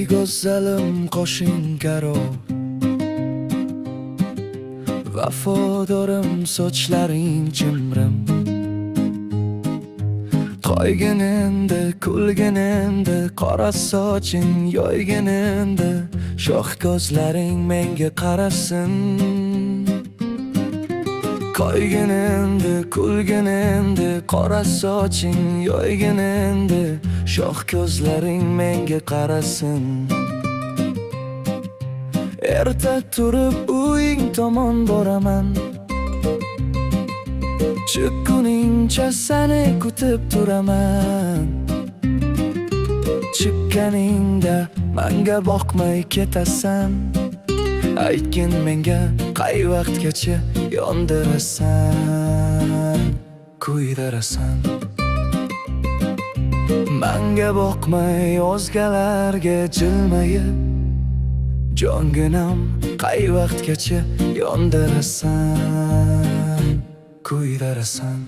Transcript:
ey go'zalim qo'shing karo, vafodorim sochlaring chimrim. To'ygin endi, kulgin endi, qora soching yoygin endi, shoh ko'zlaring menga qarasin. Qo'ygin endi, kulgin endi, qora soching yoygin endi, shoh ko'zlaring menga qarasin. Erta turib uying tomon boraman, chiqquningcha seni kutib turaman. Chiqqaningda menga boqmay ketasan, aytgin menga qay vaqtgacha yondirasan, kuydirasan. Menga boqmay o'zgalarga jilmayib, jonginam qay vaqtgacha yondirasan, kuydirasan.